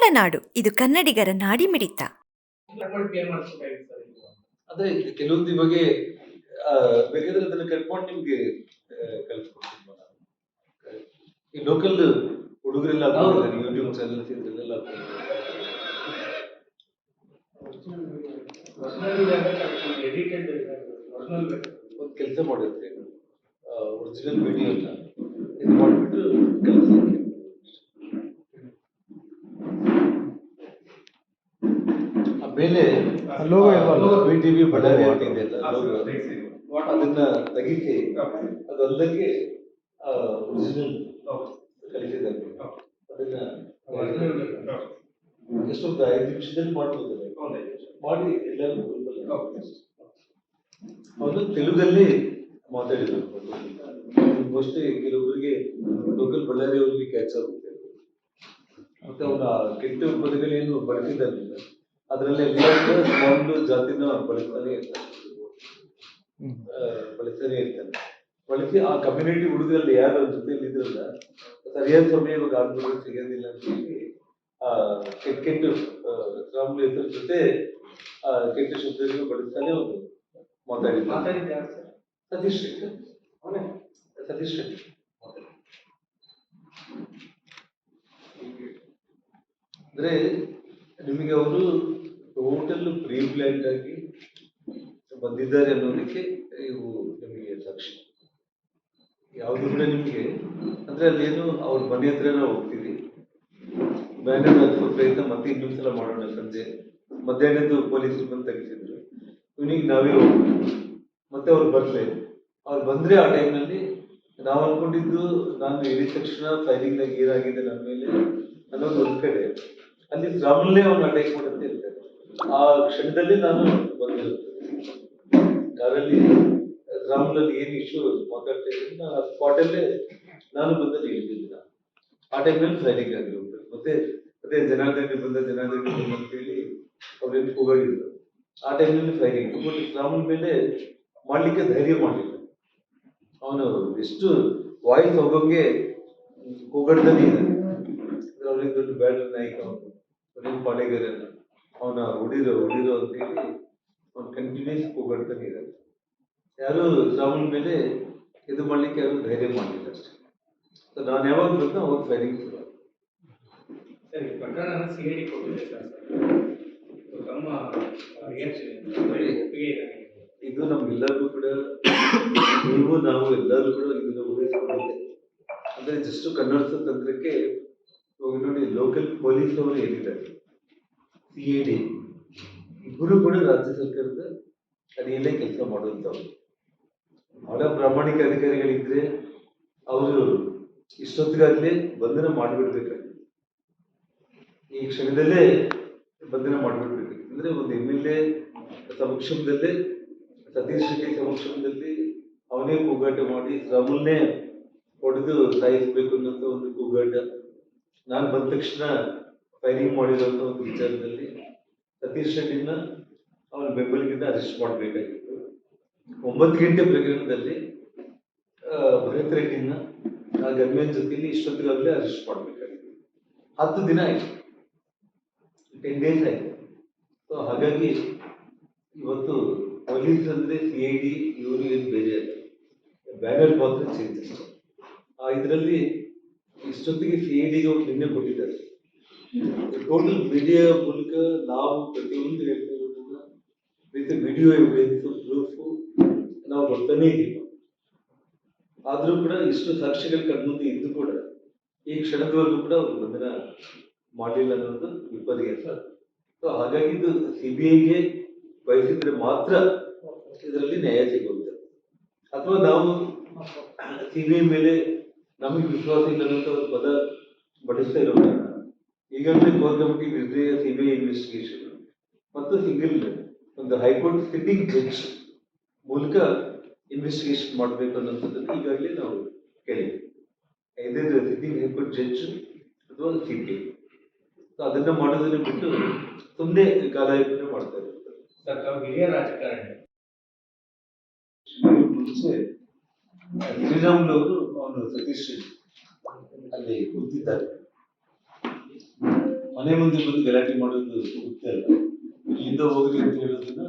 ಕನ್ನಡ ನಾಡು, ಇದು ಕನ್ನಡಿಗರ ನಾಡಿ ಮಿಡಿತ. ಅದೇ ಕೆಲವೊಂದು ಇವಾಗ ಬೇಕಾದ್ರೆ ಅದನ್ನ ಕಟ್ ಮಾಡಿ ನಿಮ್ಗೆ ಕಳ್ಸ್ಕೊಡ್ತೀನಿ. ಈ ಲೋಕಲ್ ಹುಡುಗರೆಲ್ಲ ಯೂಟ್ಯೂಬ್ ಚಾನಲ್ಸ್ ಇದ್ರಲ್ಲೆಲ್ಲ ಒಂದು ಕೆಲಸ ಮಾಡಿದ್ರೆ ಒರಿಜಿನಲ್ ವಿಡಿಯೋ ಇಲ್ಲ ಇದು ಮಾಡಿಬಿಟ್ಟು ಕಳಿಸ್ಲಿಕ್ಕೆ ಆಮೇಲೆ BTV ಬಳ್ಳಾರಿ ಅಂತ ಇದೆಯಲ್ಲ ಅದನ್ನ ತೆಗಿಸಿ ಅದಲ್ಲದೆ ಒರಿಜಿನಲ್ ಕಲಿಸಿದ್ದಾರೆ ಅದನ್ನ ಎಷ್ಟೊಂದು 5 ನಿಮಿಷದಲ್ಲಿ ಮಾಡ್ಬೋದು ಮಾಡಿ ಎಲ್ಲರೂ ಅವನು ತೆಲುಗಲ್ಲಿ ಮಾತಾಡಿದ್ರು. ಮೋಸ್ಟ್ಲಿ ಕೆಲವೊಬ್ಬರಿಗೆ ಲೋಕಲ್ ಬಳ್ಳಾರಿ ಅವ್ರಿಗೆ ಕ್ಯಾಚ್ ಆಗುತ್ತೆ. ಮತ್ತೆ ಅವನ ಕೆಟ್ಟ ಪದಗಳೇನು ಬಳಸಿದ್ದಾರಲ್ಲ ಅದರಲ್ಲಿ ಎಲ್ಲ ಸೌಂಡ್ ಜಾತಿನ ಬಳಸ್ತಾನೆ ಇರ್ತಾನೆ. ಬಳಸಿ ಆ ಕಮ್ಯುನಿಟಿ ಹುಡುಗರಲ್ಲಿ ಯಾರು ಅವ್ರ ಜೊತೆಯಲ್ಲಿ ಇದ್ರಲ್ಲ ಸರಿಯಾದ ಸಮಯ ಇವಾಗ ಆಗ್ಬಿಟ್ಟು ಸಿಗೋದಿಲ್ಲ ಅಂತ ಹೇಳಿ ಕೆಟ್ಟ ರಾಮುಲು ಹೆಸರ ಜೊತೆ ಕೆಟ್ಟ ಶಬ್ದಗಳು ಬಳಸ್ತಾನೆ ಅವನು ಮಾತಾಡಿದ್ದ. ಸತೀಶ್ ಶೆಟ್ಟಿ ಅಂದ್ರೆ ನಿಮಗೆ ಅವರು ಟೋಟಲ್ ಪ್ರೀ ಪ್ಲಾನ್ಡ್ ಆಗಿ ಬಂದಿದ್ದಾರೆ ಅನ್ನೋದಕ್ಕೆ ಇವು ನಿಮಗೆ ಸಾಕ್ಷಿ. ಯಾವುದು ಕೂಡ ನಿಮಗೆ ಅಂದ್ರೆ ಅಲ್ಲೇನು ಅವ್ರ ಮನೆ ಹತ್ರ ನಾವು ಹೋಗ್ತೀವಿ ಬ್ಯಾನರ್ ಹಾಕೋ ಪ್ರಯತ್ನ ಮತ್ತೆ ಇನ್ನೊಂದು ಸಲ ಮಾಡೋಣ. ಸಂಜೆ ಮಧ್ಯಾಹ್ನದ್ದು ಪೊಲೀಸರು ಬಂದು ತೆಗೆಸಿದ್ರು. ಇವನಿಗೆ ನಾವೇ ಹೋಗ್ತೀವಿ ಮತ್ತೆ ಅವ್ರು ಅವ್ರು ಬಂದ್ರೆ ಆ ಟೈಮ್ನಲ್ಲಿ ನಾವು ಅನ್ಕೊಂಡಿದ್ದು ನಾನು ಹೇಳಿದ ತಕ್ಷಣ ಫೈರಿಂಗ್ನಾಗ ಏನಾಗಿದೆ ನನ್ನ ಮೇಲೆ ಅನ್ನೋದು ಒಂದ್ ಕಡೆ, ಅಲ್ಲಿ ರಾಮುಲ್ನೇ ಅವ್ನು ಅಟ್ಯಾಕ್ ಮಾಡಂತ ಇರ್ತಾರೆ. ಆ ಕ್ಷಣದಲ್ಲಿ ನಾನು ಬಂದಿರುತ್ತೆ ಕಾರಲ್ಲಿ ರಾಮುಲಲ್ಲಿ ಏನ್ ಇಶ್ಯೂ ಮಾತಾಡ್ತಾ ಇದ್ದೀನಿ ನಾನು ಆ ಸ್ಪಾಟಲ್ಲೇ ನಾನು ಬಂದಲ್ಲಿ ಹೇಳ್ತಿದ್ದಿಲ್ಲ. ಆ ಟೈಮ್ನಲ್ಲಿ ಫೈರಿಂಗ್ ಆಗಿರುತ್ತೆ. ಮತ್ತೆ ಅದೇ ಜನಾರ್ದನ ಬಂದ ಅಂತ ಹೇಳಿ ಅವ್ರೇನು ಕೂಗಾಡಿದ್ರು. ಆ ಟೈಮ್ನಲ್ಲಿ ಫೈರಿಂಗ್ ರಾಮುಲ್ ಮೇಲೆ ಮಾಡ್ಲಿಕ್ಕೆ ಧೈರ್ಯ ಮಾಡಲಿಲ್ಲ. ಅವನು ಎಷ್ಟು ವಾಯ್ಸ್ ಹೋಗೋಂಗೆ ಕೂಗಾಡ್ತಾನೆ ಇದ್ದಾನೆ. ಅವ್ರಿಗೆ ದೊಡ್ಡ ಬ್ಯಾಟರ್ ನಾಯಕ ಅವನು ಪಾಳೆಗಾರನ ಅವನ ಹೊಡಿರೋ ಅಂತ ಹೇಳಿ ಅವ್ನು ಕಂಟಿನ್ಯೂಸ್ ಕೂಗಾಡ್ತಾನೆ ಇದ್ದಾನೆ. ಯಾರು ರಾಮುಲ್ ಮೇಲೆ ಇದು ಮಾಡ್ಲಿಕ್ಕೆ ಯಾರು ಧೈರ್ಯ ಮಾಡಲಿಲ್ಲ ಅಷ್ಟೇ. ನಾನು ಯಾವಾಗ ಬಂದು ಅವಾಗ ಫೈರಿಂಗ್ ಶುರು ಇದು ನಮ್ಗೆಲ್ಲರಿಗೂ ಕೂಡ ನೀವು ನಾವು ಎಲ್ಲರೂ ಕೂಡ ಇದನ್ನ ಊಹಿಸಿಕೊಂಡಿದ್ದೆ. ಅಂದ್ರೆ ಜಸ್ಟ್ ಕನ್ನಡ ತಂತ್ರಕ್ಕೆ ಹೋಗಿ ನೋಡಿ ಲೋಕಲ್ ಪೊಲೀಸ್ ಅವರು ಏನಿದ್ದಾರೆ CID ಇಬ್ಬರು ಕೂಡ ರಾಜ್ಯ ಸರ್ಕಾರದ ಅಡಿಯಲ್ಲೇ ಕೆಲಸ ಮಾಡುವಂಥವ್ರು. ಬಹಳ ಪ್ರಾಮಾಣಿಕ ಅಧಿಕಾರಿಗಳಿದ್ರೆ ಅವರು ಇಷ್ಟೊತ್ತಿಗಾಗಲೇ ಬಂಧನ ಮಾಡಿಬಿಡ್ಬೇಕಾಗಿತ್ತು. ಈ ಕ್ಷಣದಲ್ಲೇ ಬಂಧನ ಮಾಡಿಬಿಡ್ಬೇಕಾಗಿತ್ತು. ಅಂದ್ರೆ ಒಂದು MLA ಸಮಕ್ಷಮದಲ್ಲೇ ಸತೀಶ್ ಶೆಟ್ಟಿ ಸಮಕ್ಷಮದಲ್ಲಿ ಅವನೇ ಕೂಗಾಟ ಮಾಡಿ ರಾಮುಲ್ನೇ ಹೊಡೆದು ಸಾಯಿಸ್ಬೇಕು ಅನ್ನೋಂಥ ಒಂದು ಕೂಗಾಟ. ನಾನು ಬಂದ ತಕ್ಷಣ ಫೈರಿಂಗ್ ಮಾಡಿರೋಂಥ ಒಂದು ವಿಚಾರದಲ್ಲಿ ಸತೀಶ್ ಶೆಟ್ಟಿನ ಅವನ ಬೆಂಬಲಿಗಿಂದ ಅರೆಸ್ಟ್ ಮಾಡಬೇಕಾಗಿತ್ತು. 9 ಗಂಟೆ ಪ್ರಕರಣದಲ್ಲಿ ಭರತ್ ರೆಡ್ಡಿನ ಆ ಗನ್ಮೆನ್ ಜೊತೆಲಿ ಇಷ್ಟೊತ್ತಿಗಾಗಲೇ ಅರೆಸ್ಟ್ ಮಾಡಬೇಕಾಗಿತ್ತು. 10 ದಿನ ಆಯ್ತು, 10 days ಆಯ್ತು. ಸೊ ಹಾಗಾಗಿ ಇವತ್ತು ಪೊಲೀಸ್ ಅಂದ್ರೆ CID ಇವರು ಏನು ಬೇರೆ ಅಲ್ಲ, ಬ್ಯಾನರ್ ಮಾತ್ರ ಚೇಂಜ್ ಅಷ್ಟೇ. ಇದರಲ್ಲಿ ಇಷ್ಟೊತ್ತಿಗೆ CIDಗೆ ಅವ್ರು ನಿನ್ನೆ ಕೊಟ್ಟಿದ್ದಾರೆ. ಟೋಟಲ್ ಮೀಡಿಯಾ ಮೂಲಕ ನಾವು ಪ್ರತಿಯೊಂದು ಹೇಳ್ತಾ ಇರೋದನ್ನ ವಿತ್ ವಿಡಿಯೋ ಎವಿಡೆನ್ಸ್ ಪ್ರೂಫ್ ನಾವು ಬರ್ತಾನೆ ಇದ್ದೀವಿ. ಆದ್ರೂ ಕೂಡ ಇಷ್ಟು ಸಾಕ್ಷಿಗಳ ಕಣ್ಮುಂದೆ ಇದ್ದು ಕೂಡ ಈ ಕ್ಷಣದವರೆಗೂ ಕೂಡ ಅವ್ರು ಬಂಧನ ಮಾಡಲಿಲ್ಲ ಅನ್ನೋದು ವಿಪರ್ಯಾಸ. ಸೊ ಹಾಗಾಗಿ ಇದು CBIಗೆ ಬಯಸಿದ್ರೆ ಮಾತ್ರ ಇದರಲ್ಲಿ ನ್ಯಾಯ ಸಿಗುತ್ತೆ. ಅಥವಾ ನಾವು CBI ಮೇಲೆ ನಮಗೆ ವಿಶ್ವಾಸ ಇಲ್ಲ ಅನ್ನೋದು ಅವ್ರ ಪದ ಬಳಸ್ತಾ ಇರೋ ಕಾರಣ ಈಗಾಗಲೇ ಕೋರ್ ಕಮಿಟಿ ನಿರ್ಣಯ CBI ಇನ್ವೆಸ್ಟಿಗೇಷನ್ ಮತ್ತು ಸಿಂಗಲ್ ಒಂದು ಹೈಕೋರ್ಟ್ ಸಿಟ್ಟಿಂಗ್ ಜಡ್ಜ್ ಮೂಲಕ ಇನ್ವೆಸ್ಟಿಗೇಷನ್ ಮಾಡಬೇಕು ಅನ್ನೋಂಥದ್ದನ್ನು ಈಗಾಗಲೇ ನಾವು ಕೇಳಿದ್ವಿ. ಐದೈದು ಸಿಟ್ಟಿಂಗ್ ಹೈಕೋರ್ಟ್ ಜಡ್ಜ್ ಅಥವಾ CBI ಅದನ್ನ ಮಾಡೋದನ್ನ ಬಿಟ್ಟು ಸುಮ್ಮನೆ ಕಾಲಯಾಪನೆ ಮಾಡ್ತಾ ಇರ್ತಾರೆ. ಹಿರಿಯ ರಾಜಕಾರಣಿ ಮುಂಚೆ ಶ್ರೀರಾಮುಲು ಅವರು ಅವನು ಸತೀಶ್ ಅಲ್ಲಿ ಕೂತಿದ್ದಾರೆ. ಮನೆ ಮುಂದೆ ಬಂದು ಗಲಾಟೆ ಮಾಡೋದು ಗೊತ್ತೇ ಅಲ್ಲ. ಇಲ್ಲಿಂದ ಹೋಗ್ರಿ ಅಂತ ಹೇಳೋದನ್ನ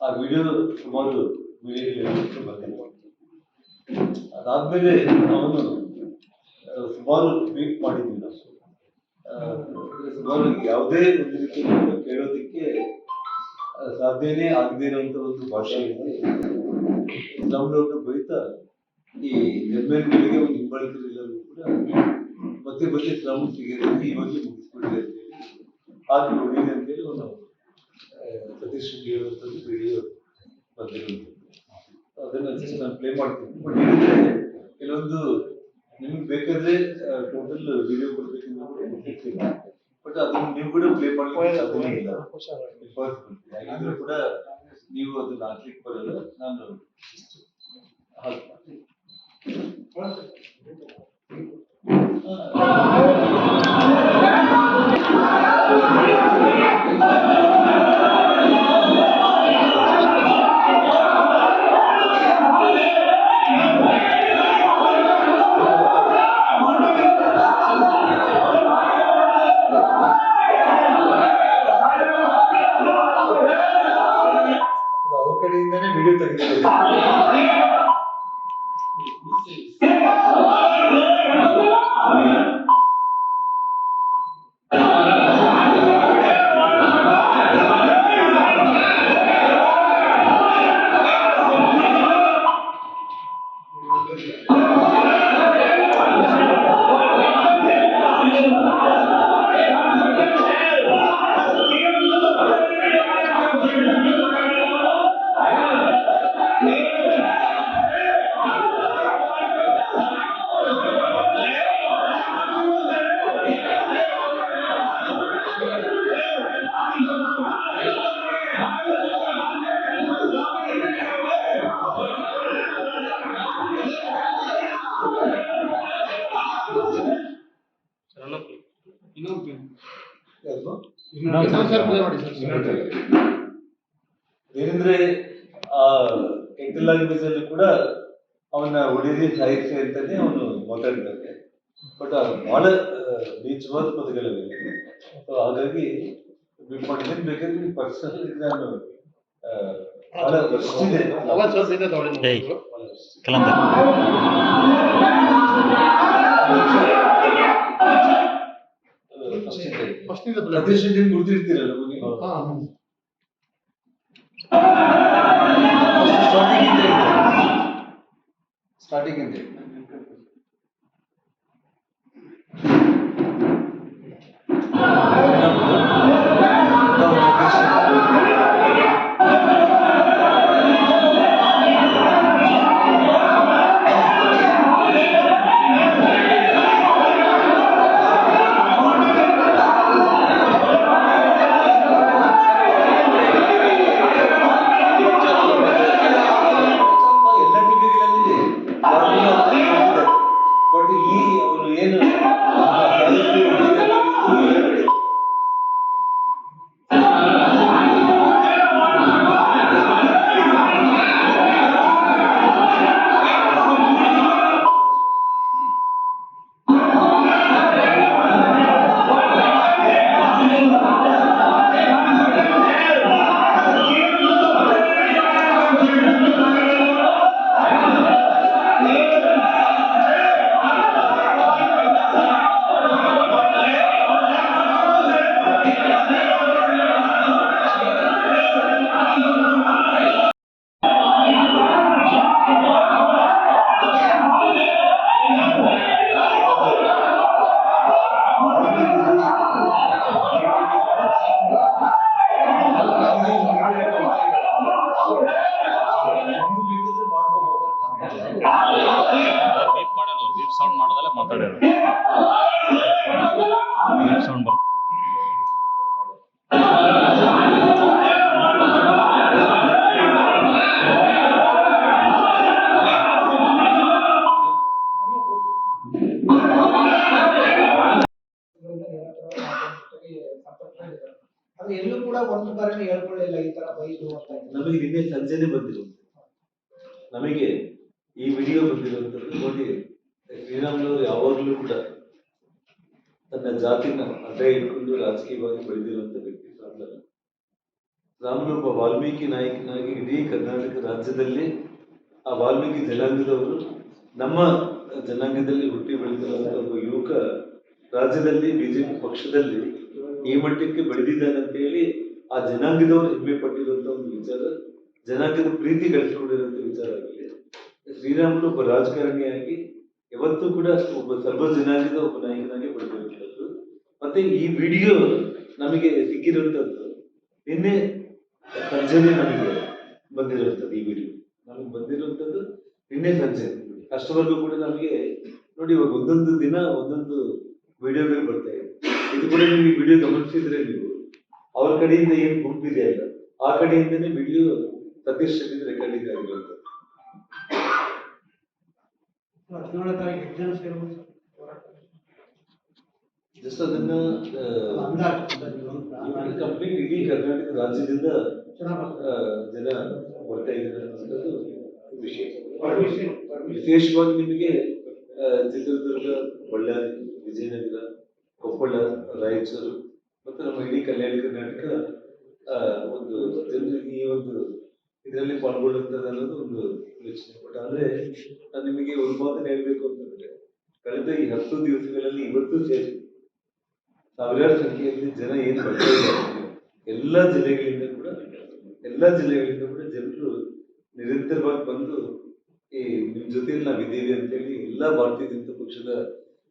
ಆ ವಿಡಿಯೋ ಸುಮಾರು ಮೀಡಿಯಾದಲ್ಲಿ ಬಂದಿಲ್ಲ. ಅದಾದ್ಮೇಲೆ ಅವನು ಸುಮಾರು ಟ್ವೀಟ್ ಮಾಡಿದ್ವಿ ನಾವು. ಸುಮಾರು ಯಾವುದೇ ಒಂದು ರೀತಿ ಕೇಳೋದಕ್ಕೆ ಸಾಧ್ಯನೇ ಆಗದೇ ಇರುವಂತ ಒಂದು ಭಾಷೆಯಲ್ಲಿ ಇಸ್ಲಾಂನವ್ರನ್ನ ಬೈತಾ ಈ ನಿರ್ಮೇಲ್ಗಳಿಗೆ ಒಂದು ಹಿಂಬಾಲಿಕರೆಲ್ಲರೂ ಕೂಡ ಮತ್ತೆ ಮತ್ತೆ ಇಸ್ಲಾಂ ಸಿಗದಂತೆ ಇವಾಗಲೇ ಮುಗಿಸ್ಬಿಡಿದೆ ಅಂತ ಹೇಳಿ ಹಾಗೆ ಹೊಡಿದೆ ಅಂತೇಳಿ ಒಂದು ಸತೀಶ್ ರೆಡ್ಡಿ ಹೇಳುವಂಥದ್ದು ವಿಡಿಯೋ ಬಂದಿರುವಂಥದ್ದು. ಅದನ್ನ ಜಸ್ಟ್ ನಾನು ಪ್ಲೇ ಮಾಡ್ತೀನಿ. ಬಟ್ ಏನಂದ್ರೆ ಕೆಲವೊಂದು ನಿಮ್ಗೆ ಬೇಕಾದ್ರೆ ಟೋಟಲ್ ವಿಡಿಯೋ ಕೊಡ್ಬೇಕಂದ್ರೆ ಬಟ್ ಅದನ್ನ ನೀವು ಕೂಡ ಪ್ಲೇ ಮಾಡ್ಲಿಕ್ಕೆ ಸಾಧ್ಯನೇ ಇಲ್ಲ. ಯಾಕಂದ್ರೆ ಕೂಡ ನೀವು ಅದನ್ನ ಹಾಕ್ಲಿಕ್ಕೆ ಬರಲ್ಲ. ನಾನು ಹಾಕ್ತೀನಿ. ಅವ್ರ ಕಡೆಯಿಂದಾನೇ ವಿಡಿಯೋ ತೆಗೆದಿದ್ದಾರೆ. ಏನಂದ್ರೆ ಆ ಕೆಟ್ಟಲ್ ಲ್ಯಾಂಗ್ವೇಜ್ ಅಲ್ಲಿ ಕೂಡ ಅವನ ಹೊಡಿರಿ ಸಾಯಿಸಿ ಅಂತಾನೆ ಅವನು ಮಾತಾಡಿದ್ದಾನೆ. ಬಟ್ ಬಹಳ ನೀಚವಾದ ಪದಗಳಿವೆ. ಹಾಗಾಗಿ ಬಿಟ್ ಮಾಡಿದ್ದೀನಿ. ಬೇಕಾದ್ರೆ ಪರ್ಸನಲ್ ನಾನು ಬಹಳ ವರ್ಷಿದೆ ಸತೀಶ್ ರೆಡ್ಡಿ ಗುರ್ತಿರ್ತೀರಲ್ಲ ನೀವು. ಸ್ಟಾರ್ಟಿಂಗ್ ಇಂದ ಬಟ್ ಈ ಅವರು ಏನು ಸೌಂಡ್ ಮಾಡೋದಲ್ಲ ಮಾತಾಡೋದು ಸೌಂಡ್ ಬರ್ತದೆ. ಎಲ್ಲೂ ಕೂಡ ಒಂದು ಕಾರಣ ಹೇಳ್ಕೊಳ್ಳಿಲ್ಲ ಈ ತರ ಬೈದು ಅಂತ. ನಮಗೆ ನಿನ್ನೆ ಸಂಜೆನೆ ಬಂದಿರೋದು, ನಮಗೆ ಈ ವಿಡಿಯೋ ಬಂದಿರುವಂತದ್ದು ನೋಡಿ. ಶ್ರೀರಾಮ್ನವರು ಯಾವಾಗಲೂ ಕೂಡ ತನ್ನ ಜಾತಿನ ಅಡ್ಡ ಇಟ್ಕೊಂಡು ರಾಜಕೀಯವಾಗಿ ಬೆಳೆದಿರುವಂತ ವ್ಯಕ್ತಿ ರಾಮಲಲ್ಲ. ರಾಮನು ಒಬ್ಬ ವಾಲ್ಮೀಕಿ ನಾಯಕನಾಗಿ ಇಡೀ ಕರ್ನಾಟಕ ರಾಜ್ಯದಲ್ಲಿ ಆ ವಾಲ್ಮೀಕಿ ಜನಾಂಗದವರು ನಮ್ಮ ಜನಾಂಗದಲ್ಲಿ ಹುಟ್ಟಿ ಬೆಳೆದಿರುವಂತ ಒಬ್ಬ ಯುವಕ ರಾಜ್ಯದಲ್ಲಿ ಬಿಜೆಪಿ ಪಕ್ಷದಲ್ಲಿ ಈ ಮಟ್ಟಕ್ಕೆ ಬೆಳೆದಿದ್ದಾನೆ ಅಂತ ಹೇಳಿ ಆ ಜನಾಂಗದವರು ಹೆಮ್ಮೆ ಪಟ್ಟಿರುವಂತ ಒಂದು ವಿಚಾರ, ಜನಾಂಗದ ಪ್ರೀತಿ ಗಳಿಸಿಕೊಂಡಿರುವಂತ ವಿಚಾರ ಆಗಿದೆ. ಶ್ರೀರಾಮುಲು ಒಬ್ಬ ರಾಜಕಾರಣಿಯಾಗಿ ಯಾವತ್ತೂ ಕೂಡ ಒಬ್ಬ ಸರ್ವ ಜನಾಂಗದ ಒಬ್ಬ ನಾಯಕನಾಗಿ ಬೆಳೆದಿರುವಂತದ್ದು. ಮತ್ತೆ ಈ ವಿಡಿಯೋ ನಮಗೆ ಸಿಕ್ಕಿರುವಂತದ್ದು ನಿನ್ನೆ ಸಂಜೆನೆ ನಮಗೆ ಬಂದಿರುವಂತದ್ದು. ಈ ವಿಡಿಯೋ ನಮಗೆ ಬಂದಿರುವಂತದ್ದು ನಿನ್ನೆ ಸಂಜೆ. ಅಷ್ಟವರೆಗೂ ಕೂಡ ನಮಗೆ ನೋಡಿ, ಇವಾಗ ಒಂದೊಂದು ದಿನ ಒಂದೊಂದು ವಿಡಿಯೋಗಳು ಬರ್ತಾ ಇದೆ. ಇದು ಕೂಡ ನೀವು ಈ ವಿಡಿಯೋ ಗಮನಿಸಿದ್ರೆ ನೀವು ಅವ್ರ ಕಡೆಯಿಂದ ಏನ್ ಗುಂಪಿದೆ ಅಲ್ಲ, ಆ ಕಡೆಯಿಂದನೇ ವಿಡಿಯೋ ಸತೀಶ್ ರೆಡ್ಡಿ ರೆಕಾರ್ಡಿಂಗ್ ಆಗಿರುವಂತದ್ದು. 17ನೇ ತಾರೀಕು ಎಷ್ಟು ಜನ ಸೇರ್ಬೋದು ಸರ್? ಜಸ್ಟ್ ಅದನ್ನ ಅಂದಾಜು ಕಂಪ್ಲೀಟ್ ಇಡೀ ಕರ್ನಾಟಕ ರಾಜ್ಯದಿಂದ ಚೆನ್ನಾಗಿ ಜನ ಬರ್ತಾ ಇದ್ದಾರೆ ಅನ್ನೋದು ವಿಷಯ. ವಿಶೇಷವಾಗಿ ನಿಮಗೆ ಚಿತ್ರದುರ್ಗ, ಬಳ್ಳಾರಿ, ವಿಜಯನಗರ, ಕೊಪ್ಪಳ, ರಾಯಚೂರು ಮತ್ತು ನಮ್ಮ ಇಡೀ ಕಲ್ಯಾಣ ಕರ್ನಾಟಕ ಒಂದು ಜನರು ಈ ಒಂದು ಇದರಲ್ಲಿ ಪಾಲ್ಗೊಳ್ಳುತ್ತದೆ ಅನ್ನೋದು ಒಂದು ಯೋಚನೆ. ಬಟ್ ಆದ್ರೆ ನಾನು ನಿಮಗೆ ಒಂದು ಮಾತನ್ನು ಹೇಳ್ಬೇಕು ಅಂತಂದ್ರೆ, ಕಳೆದ ಈ 10 ದಿವಸಗಳಲ್ಲಿ ಇವತ್ತು ಸೇರಿ ಸಾವಿರಾರು ಸಂಖ್ಯೆಯಲ್ಲಿ ಜನ ಏನು ಬರ್ತಾ ಇದ್ದಾರೆ, ಎಲ್ಲ ಜಿಲ್ಲೆಗಳಿಂದ ಕೂಡ ಜನರು ನಿರಂತರವಾಗಿ ಬಂದು ಈ ನಿಮ್ ಜೊತೆಯಲ್ಲಿ ನಾವಿದ್ದೀವಿ ಅಂತೇಳಿ ಎಲ್ಲ ಭಾರತೀಯ ಜನತಾ ಪಕ್ಷದ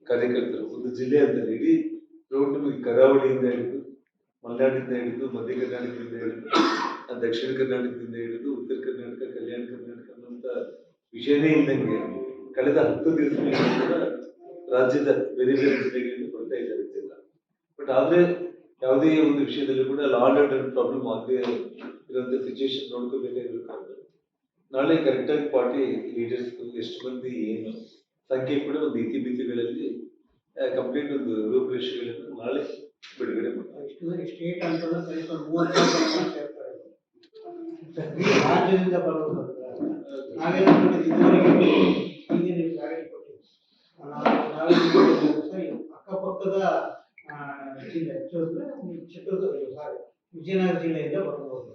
ಕಾರ್ಯಕರ್ತರು, ಒಂದು ಜಿಲ್ಲೆ ಅಂತ ಇಡೀ ರೋಡ್ ನಿಮಗೆ ಕರಾವಳಿಯಿಂದ ಹಿಡಿದು, ಮಲೆನಾಡಿಂದ ಹಿಡಿದು, ಮಧ್ಯ ಕರ್ನಾಟಕದಿಂದ ಹಿಡಿದು, ದಕ್ಷಿಣ ಕರ್ನಾಟಕದಿಂದ ಹಿಡಿದು, ಉತ್ತರ ಕರ್ನಾಟಕ, ಕಲ್ಯಾಣ ಕರ್ನಾಟಕ ಅನ್ನುವಂತ ವಿಷಯನೇ ಇದ್ದಂಗೆ ಕಳೆದ 10 ದಿವಸಗಳಿಂದ ಕೂಡ ರಾಜ್ಯದ ಬೇರೆ ಬೇರೆ ಜಿಲ್ಲೆಗಳಿಂದ ಬರ್ತಾ ಇದ್ದಾರೆ ಜನ. ಬಟ್ ಆದ್ರೆ ಯಾವುದೇ ಒಂದು ವಿಷಯದಲ್ಲಿ ಕೂಡ ಲಾ ಅಂಡ್ ಆರ್ಡರ್ ಪ್ರಾಬ್ಲಮ್ ಆಗದೆ ಇರುವಂತ ಸಿಚುವೇಶನ್ ನೋಡ್ಕೋಬೇಕಾಗಿರ್ಬೇಕಾದ್ರೆ ನಾಳೆ ಕರೆಕ್ಟಾಗಿ ಪಾರ್ಟಿ ಲೀಡರ್ಸ್ ಎಷ್ಟು ಮಂದಿ ಏನು ಸಂಖ್ಯೆ ಕೂಡ ಒಂದು ಇತಿಮಿತಿಗಳಲ್ಲಿ ಕಂಪ್ಲೀಟ್ ಒಂದು ರೂಪರೇಷೆಗಳನ್ನು ನಾಳೆ ಬಿಡುಗಡೆ ಮಾಡ್ತಾರೆ. ಸ್ಟೇಟ್ ಅಂತಂದ್ರೆ ಕನಿಷ್ಠ 30 ಸೇರ್ತಾರೆ ರಾಜ್ಯದಿಂದ ಬರೋದು. ನಾವೇನು ಇದುವರೆಗೆ ಹಿಂಗೆ ನೀವು ಕ್ಲಾರಿಟಿ ಕೊಟ್ಟಿದ್ದೀವಿ. ಅಕ್ಕಪಕ್ಕದ ಜಿಲ್ಲೆ ಚಿತ್ರದುರ್ಗ, ಸಾರಿ ವಿಜಯನಗರ ಜಿಲ್ಲೆಯಿಂದ ಬರ್ಬೋದು.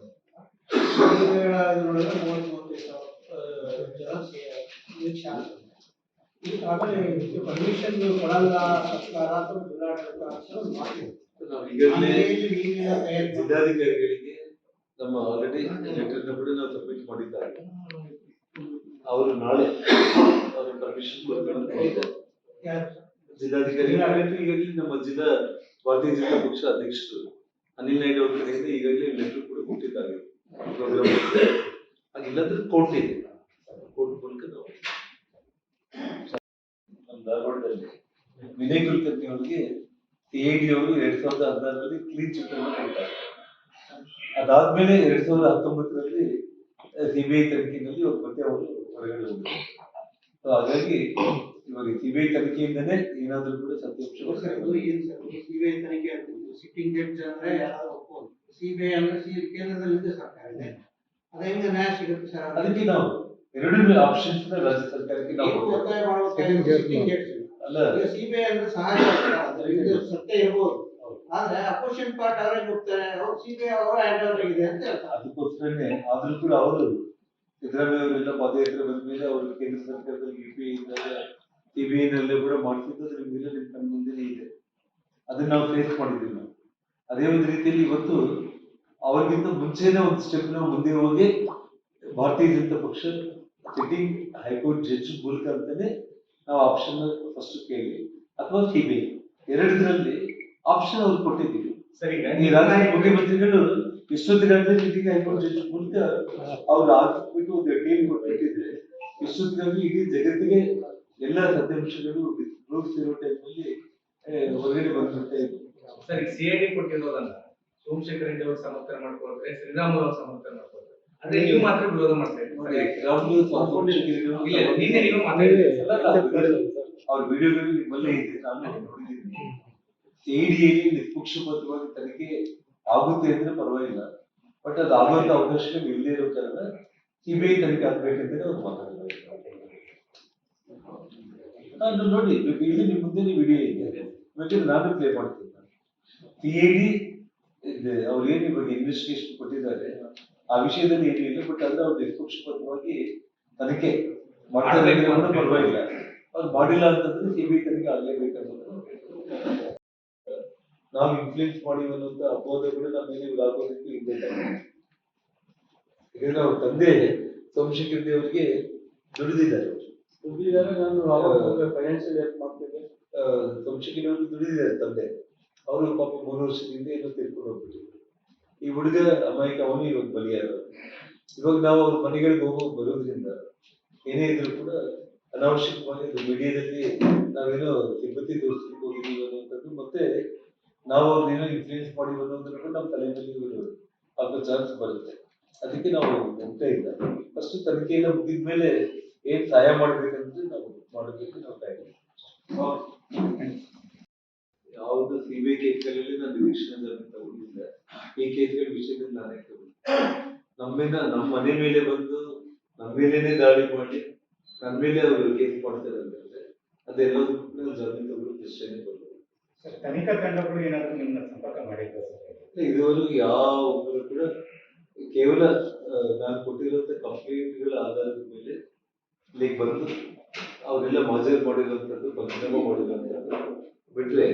ನೋಡಿದ್ರೆ 30-35 ಜನ ನಿರೀಕ್ಷೆ ಆಗ್ತದೆ. ಆಮೇಲೆ ಪರ್ಮಿಷನ್ ಕೊಡಲ್ಲ ಸರ್ಕಾರ ಅಥವಾ ಜಿಲ್ಲಾಡಳಿತ ಅಂತ ಮಾಡ್ತೀವಿ. ನಾವು ಈಗಾಗಲೇ ಜಿಲ್ಲಾಧಿಕಾರಿಗಳಿಗೆ ನಮ್ಮ ಆಲ್ರೆಡಿ ಲೆಟರ್ನ ಕೂಡ ನಾವು ಸಬ್ಮಿಟ್ ಮಾಡಿದ್ದಾರೆ. ಅವರು ನಾಳೆ ಅವ್ರ ಪರ್ಮಿಷನ್ ಕೊಡ್ತಾರೆ. ಜಿಲ್ಲಾಧಿಕಾರಿ ಈಗಾಗಲೇ ನಮ್ಮ ಜಿಲ್ಲಾ ಭಾರತೀಯ ಜನತಾ ಪಕ್ಷ ಅಧ್ಯಕ್ಷರು ಅನಿಲ್ ನಾಯ್ಡು ಅವ್ರ ಕಡೆಯಿಂದ ಈಗಾಗಲೇ ಲೆಟರ್ ಕೂಡ ಕೊಟ್ಟಿದ್ದಾರೆ ಪ್ರೋಗ್ರಾಮ್. ಹಾಗಿಲ್ಲಂದ್ರೆ ಕೋರ್ಟ್ ಇದೆ, ಕೋರ್ಟ್ ಮೂಲಕ ನಾವು ನಮ್ಮ ಧಾರವಾಡದಲ್ಲಿ ವಿನಯ್ ಕುಲಕರ್ಣಿ ಅವರಿಗೆ CID ಅವರು 2016ರಲ್ಲಿ ಕ್ಲೀನ್ ಚಿಟ್ ಅನ್ನು ಕೊಡ್ತಾರೆ. ಅದಾದ್ಮೇಲೆ 2019ರಲ್ಲಿ CBI ತನಿಖೆಯಲ್ಲಿ ಮತ್ತೆ ಅವರು ಹೊರಗಡೆ ಹೋಗ್ತಾರೆ. ಹಾಗಾಗಿ ಇವಾಗ CBI ತನಿಖೆಯಿಂದನೇ ಏನಾದ್ರೂ ಕೂಡ ಸತ್ಯಾಂಶ. ಸಿಬಿಐ ತನಿಖೆ ಸಿಟ್ಟಿಂಗ್ ಜಡ್ಜ್ ಅಂದ್ರೆ ಯಾರಾದ್ರೂ ಒಪ್ಬೋದು. ಸಿಬಿಐ ಅಂದ್ರೆ ಕೇಂದ್ರದಲ್ಲಿ ಸರ್ಕಾರ ಇದೆ, ಅದ ಹೆಂಗೆ ನ್ಯಾಯ ಸಿಗುತ್ತೆ ಸರ್? ಅದಕ್ಕೆ ನಾವು ಎರಡು ಆಪ್ಷನ್ಸ್ ರಾಜ್ಯ ಸರ್ಕಾರಕ್ಕೆ ನಾವು ಒತ್ತಾಯ ಮಾಡಬೇಕು. ಅಲ್ಲ, ಸಿಬಿಐ ಅಂದ್ರೆ ಸಹಜ ಸತ್ಯ ಇರ್ಬೋದು, ಆದ್ರೆ ಅಪೋಸಿಷನ್ ಪಾರ್ಟ್ ಅವರೇ ಹೋಗ್ತಾರೆ, ಅವ್ರು ಸಿಬಿಐ ಅವರ ಹ್ಯಾಂಡ್ ಓವರ್ ಆಗಿದೆ ಅಂತ ಹೇಳ್ತಾರೆ. ಅದಕ್ಕೋಸ್ಕರನೇ ಆದ್ರೂ ಕೂಡ ಅವರು ಸಿದ್ದರಾಮಯ್ಯ ಅವರೆಲ್ಲ ಪಾದಯಾತ್ರೆ ಬಂದ ಮೇಲೆ ಅವರು ಕೇಂದ್ರ ಸರ್ಕಾರದಲ್ಲಿ UPA ಇದ್ದಾಗ CBI ನಲ್ಲೇ ಕೂಡ ಮಾಡ್ತಿದ್ದು ನಿಮ್ಗೆಲ್ಲ ನಿಮ್ ಕಣ್ಣು ಮುಂದೆನೇ ಇದೆ. ಅದನ್ನ ನಾವು ಫೇಸ್ ಮಾಡಿದ್ವಿ ನಾವು. ಅದೇ ಒಂದು ರೀತಿಯಲ್ಲಿ ಇವತ್ತು ಅವ್ರಿಗಿಂತ ಮುಂಚೆನೇ ಒಂದು ಸ್ಟೆಪ್ ನಾವು ಮುಂದೆ ಹೋಗಿ ಭಾರತೀಯ ಜನತಾ ಪಕ್ಷ ಸಿಟ್ಟಿಂಗ್ ಹೈಕೋರ್ಟ್ ಜಡ್ಜ್ ಮೂಲಕ ಅಂತಾನೆ ನಾವು ಆಪ್ಷನ್ ಫಸ್ಟ್ ಕೇಳಿ ಅಥವಾ CBI ಎರಡರಲ್ಲಿ ಆಪ್ಷನ್ ಅವ್ರು ಕೊಟ್ಟಿದ್ದೀವಿ. ಈ ರಾಜ್ಯದ ಮುಖ್ಯಮಂತ್ರಿಗಳು ಇಷ್ಟೊತ್ತಿಗಾಗಲೇ ಸಿಟ್ಟಿಂಗ್ ಹೈಕೋರ್ಟ್ ಜಡ್ಜ್ ಮೂಲಕ ಅವ್ರು ಹಾಕಿಬಿಟ್ಟು ಒಂದು ಟೀಮ್ ಕೊಟ್ಟಿದ್ರೆ ಇಷ್ಟೊತ್ತಿಗಾಗಿ ಇಡೀ ಜಗತ್ತಿಗೆ ಎಲ್ಲ ಸತ್ಯಾಂಶಗಳು ಪ್ರೂಫ್ಸ್ ಇರೋ ಟೈಮಲ್ಲಿ ಹೊರಗಡೆ ಬಂದ್ಬಿಡ್ತಾ ಇದ್ರು. ಸರ್, CID ಕೊಟ್ಟಿರೋದನ್ನ ಸೋಮಶೇಖರ್ ರೆಡ್ಡಿ ಅವರು ಸಮರ್ಥನೆ ಮಾಡ್ಕೊಳ್ತಾರೆ, ಶ್ರೀರಾಮುಲು ಅವರು ಸಮರ್ಥನೆ ಮಾಡ್ಕೊಳ್ತಾರೆ, ಆದ್ರೆ ನೀವು ಮಾತ್ರ ವಿರೋಧ ಮಾಡ್ತಾ ಇದ್ದೀರಿ. ನಿನ್ನೆ ನೀವು ಮಾತಾಡಿದ್ದೀರಿ, ಅವ್ರ ವಿಡಿಯೋಗಳು ನಿಮ್ಮಲ್ಲೇ ಇದೆ, ನಾನು ನೋಡಿದ್ದೀನಿ. CIDಯಲ್ಲಿ ನಿಷ್ಪಕ್ಷಪಾತವಾಗಿ ತನಿಖೆ ಆಗುತ್ತೆ ಅಂದ್ರೆ ಪರವಾಗಿಲ್ಲ, ಬಟ್ ಅದು ಆಗುವಂತ ಅವಕಾಶಗಳು ಇಲ್ಲದೆ ಇರೋ ಕಾರಣ CBI ತನಿಖೆ ಆಗ್ಬೇಕಂತಾನೆ ಅವ್ರು ಮಾತಾಡ್ತಾರೆ. ನಾನು ನೋಡಿ ಇಲ್ಲಿ ನಿಮ್ಮ ಮುಂದೆ ವಿಡಿಯೋ ಇದೆ, ಬೇಕಾದ್ರೆ ನಾನು ಪ್ಲೇ ಮಾಡ್ತೀನಿ. CID ಅವ್ರು ಏನು ಇವಾಗ ಇನ್ವೆಸ್ಟಿಗೇಷನ್ ಕೊಟ್ಟಿದ್ದಾರೆ ಆ ವಿಷಯದಲ್ಲಿ ಏನಿಲ್ಲ, ಬಟ್ ಅಂದ್ರೆ ಅವ್ರು ನಿಷ್ಪಕ್ಷಪಾತವಾಗಿ ತನಿಖೆ ಮಾಡ್ತಾರೆ ಅನ್ನೋದು ಪರವಾಗಿಲ್ಲ. ಅವ್ರು ಮಾಡಿಲ್ಲ ಅಂತಂದ್ರೆ CBI ತನಿಖೆ ಆಗ್ಲೇಬೇಕನ್ನೋದು ನಾವು ಇನ್ಫ್ಲೂಯೆನ್ಸ್ ಮಾಡಿವಿ ಅನ್ನೋಂಥ ಅಪವಾದ ಕೂಡ ನಮ್ಮ ಮೇಲೆ ಆಗೋದಕ್ಕೆ ಇದೆ. ಯಾಕಂದ್ರೆ ಅವ್ರ ತಂದೆ ಸೋಮಶೇಖರ್ ಅವರಿಗೆ ದುಡಿದಿದ್ದಾರೆ. ನಾನು ಫೈನಾನ್ಷಿಯಲ್ ಹೆಲ್ಪ್ ಮಾಡ್ತಿದ್ದೆ. ಸೋಮಶೇಖರ್ ಅವ್ರಿಗೆ ದುಡಿದಿದ್ದಾರೆ ತಂದೆ. ಅವರು ಪಾಪ 3 ವರ್ಷದಿಂದ ಏನೋ ತಿರ್ಕೊಂಡು ಹೋಗ್ಬಿಟ್ಟಿದ್ರು. ಈ ಹುಡುಗ ಅಮಾಯಕ, ಅವನು ಇವಾಗ ಬಲಿಯಾದ. ಇವಾಗ ನಾವು ಅವ್ರ ಮನೆಗಳಿಗೆ ಬರೋದ್ರಿಂದ ಏನೇ ಇದ್ರು ಕೂಡ ಅನಾವಶ್ಯಕವಾಗಿ ಮೀಡಿಯಾದಲ್ಲಿ ನಾವೇನೋ ಸಿಬ್ಬಂದಿ ತೋರಿಸ್ಲಿಕ್ಕೆ ಹೋಗಿದ್ದೀವಿ ಅನ್ನುವಂಥದ್ದು, ಮತ್ತೆ ನಾವು ಅವ್ರನ್ನೇನೋ ಇನ್ಫ್ಲೂಯೆನ್ಸ್ ಮಾಡಿವಿ ಅನ್ನೋದನ್ನು ನಮ್ಮ ತಲೆ ಮೇಲೆ ಆಗೋ ಚಾನ್ಸ್ ಬರುತ್ತೆ. ಅದಕ್ಕೆ ನಾವು ಹೋಗ್ತಾ ಇಲ್ಲ. ಫಸ್ಟ್ ತನಿಖೆಯಿಂದ ಮುಗಿದ ಮೇಲೆ ಏನ್ ಸಹಾಯ ಮಾಡ್ಬೇಕಂದ್ರೆ ನಾವು ಮಾಡೋದಕ್ಕೆ ನಾವು ತಯಾರಿ. ಯಾವುದು CBI ಕೇಸ್ಗಳಲ್ಲಿ ನಾನು ನಿರೀಕ್ಷಣೆ ತಗೊಂಡಿದ್ದೆ, ಈ ಕೇಸ್ಗಳ ವಿಷಯದಲ್ಲಿ ನಾನೇ ತಗೊಂಡೆ. ನಮ್ಮ ಮನೆ ಮೇಲೆ ಬಂದು ನಮ್ಮ ಮೇಲೇನೆ ದಾಳಿ ಮಾಡಿ ನನ್ನ ಮೇಲೆ ಅವರು ಕೇಸ್ ಮಾಡ್ತಾರೆ ಅಂತಂದ್ರೆ ಅದೆಲ್ಲದಕ್ಕೂ ಜಾಮೀನು ತಗೊಳ್ಳೋ ದೃಷ್ಟಿನೇ ಬರ್ತದೆ. ತನಿಖಾ ತಂಡಗಳು ಏನಾದರೂ ನಿಮ್ಮನ್ನ ಸಂಪರ್ಕ ಮಾಡಿದ್ರು ಸರ್? ಇದುವರೆಗೂ ಯಾವ ಒಬ್ಬರು ಕೂಡ ಕೇವಲ ನಾನು ಕೊಟ್ಟಿರುವಂತ ಕಂಪ್ಲೇಂಟ್ಗಳ ಆಧಾರದ ಮೇಲೆ ಇಲ್ಲಿಗೆ ಬಂದು ಅವರೆಲ್ಲ ಮಾಜರ್ ಮಾಡಿರುವಂತದ್ದು, ಪಂಚನಾಮ ಮಾಡಿರುವಂತದ್ದು ಬಿಟ್ರೆ,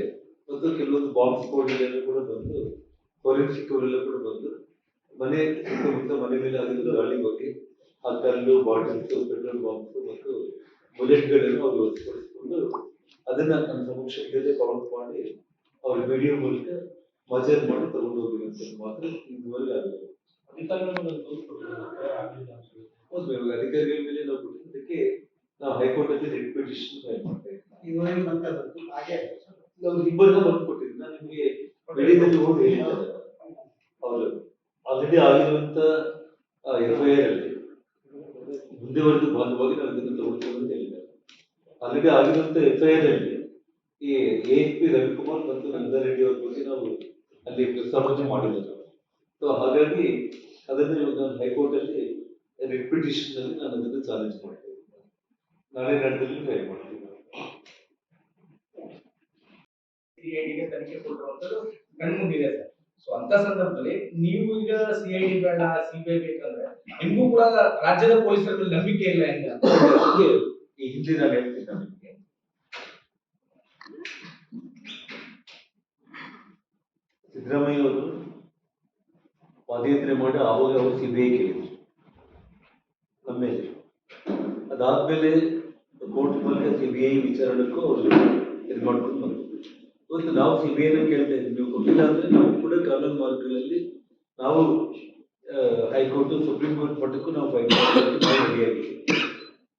ಮತ್ತು ಕೆಲವೊಂದು ಬಾಂಬ್ ಸ್ಫೋಟಗಳೆಲ್ಲ ಕೂಡ ಬಂದು ಫೋರೆನ್ಸಿಕ್ ಅವರೆಲ್ಲ ಕೂಡ ಬಂದು ಮನೆ ಸುತ್ತಮುತ್ತ ಮನೆ ಮೇಲೆ ಆಗಿರೋ ದಾಳಿ ಬಗ್ಗೆ ಆ ಕಲ್ಲು, ಬಾಟಲ್ಸ್, ಪೆಟ್ರೋಲ್ ಬಾಂಬ್ಸ್ ಮತ್ತು ಬುಲೆಟ್ಗಳನ್ನು ಅವರು ವಶಪಡಿಸಿಕೊಂಡು ಅದನ್ನ ನನ್ನ ಸಮಕ್ಷಮದಲ್ಲಿ ಕೌಂಟ್ ಮಾಡಿ ಅವ್ರ ವಿಡಿಯೋ ಮೂಲಕ ಮಜರ್ ಮಾಡಿ ತಗೊಂಡು ಹೋಗಿರುವಂತದ್ದು ಮಾತ್ರ ಇದುವರೆಗೆ ಆಗಲ್ಲ. ಅಧಿಕಾರಿಗಳ ಮೇಲೆ ನಾವು ಕೊಟ್ಟಿದ್ದಕ್ಕೆ ನಾವು ಹೈಕೋರ್ಟ್ ಅಲ್ಲಿ ರಿಟ್ ಪಿಟಿಷನ್ ಫೈಲ್ ಮಾಡ್ತಾ ಇದ್ದೀವಿ. ನಾವು ಇಬ್ಬರನ್ನ ಬಂದು ಕೊಟ್ಟಿದ್ವಿ. ನಾನು ನಿಮಗೆ ವಿಡಿಯೋದಲ್ಲಿ ಹೋಗಿ ಹೇಳಿದ್ದೆ, ಅವರು ಆಲ್ರೆಡಿ ಆಗಿರುವಂತ FIR ಅಲ್ಲಿ ಮುಂದೆವರೆದು ಭಾಗವಾಗಿ ನಾವು ಇದನ್ನು ತಗೊಳ್ತೇವೆ ಅಂತ ಹೇಳಿದ್ದಾರೆ. ಆಲ್ರೆಡಿ ಆಗಿರುವಂತ FIR ಅಲ್ಲಿ ಈ ASP ರವಿಕುಮಾರ್ ಮತ್ತು ನಂದಾ ರೆಡ್ಡಿ ಅವ್ರ ಬಗ್ಗೆ ನಾವು ಅಲ್ಲಿ ಪ್ರಸ್ತಾವನೆ ಮಾಡಿಲ್ಲ. ಸೊ ಹಾಗಾಗಿ ಅದನ್ನು ನಾನು ಹೈಕೋರ್ಟ್ ಅಲ್ಲಿ ರಿಟ್ ಪಿಟಿಷನ್ ಅಲ್ಲಿ ನಾನು ಅದನ್ನು ಚಾಲೆಂಜ್ ಮಾಡ್ತೇನೆ. ನಾಳೆ ನಡೆದಲ್ಲಿ ಫೈಲ್ ಮಾಡ್ತೀನಿ. CIDಗೆ ತನಿಖೆ ಕೊಟ್ಟಿರುವಂತದ್ದು ಕಣ್ಮುಂದಿದೆ ಸರ್. ಸೊ ಅಂತ ಸಂದರ್ಭದಲ್ಲಿ ನೀವು ಈಗ CID ಬೇಡ CBI ಬೇಕಂದ್ರೆ ನಿಮಗೂ ಕೂಡ ರಾಜ್ಯದ ಪೊಲೀಸರ ಮೇಲೆ ನಂಬಿಕೆ ಇಲ್ಲ ಹೆಂಗ? ಈ ಹಿಂದೆ ನಾನು ಹೇಳ್ತೀನಿ ನಿಮಗೆ, ಸಿದ್ದರಾಮಯ್ಯ ಅವರು ಪಾದಯಾತ್ರೆ ಮಾಡಿ ಆವಾಗ ಅವರು CBI ಕೇಳಿದ್ರು ನಮ್ಮ ಮೇಲೆ. ಅದಾದ್ಮೇಲೆ ಕೋರ್ಟ್ ಮೂಲಕ CBI ವಿಚಾರಣಕ್ಕೂ ಅವರು ಇದು ಮಾಡ್ಕೊಂಡು ಬಂದರು. ಇವತ್ತು ನಾವು CBI ಕೇಳ್ತಾ ಇದ್ದೀವಿ, ನೀವು ಕೊಟ್ಟಿಲ್ಲ ಅಂದ್ರೆ ನಾವು ಕೂಡ ಕಾನೂನು ಮಾರ್ಗಗಳಲ್ಲಿ ನಾವು ಹೈಕೋರ್ಟ್, ಸುಪ್ರೀಂ ಕೋರ್ಟ್ ಮಟ್ಟಕ್ಕೂ ನಾವು ಫೈಟ್ ಮಾಡೋದಕ್ಕೆ ನಾವು ರೆಡಿಯಾಗಿದ್ದೀವಿ.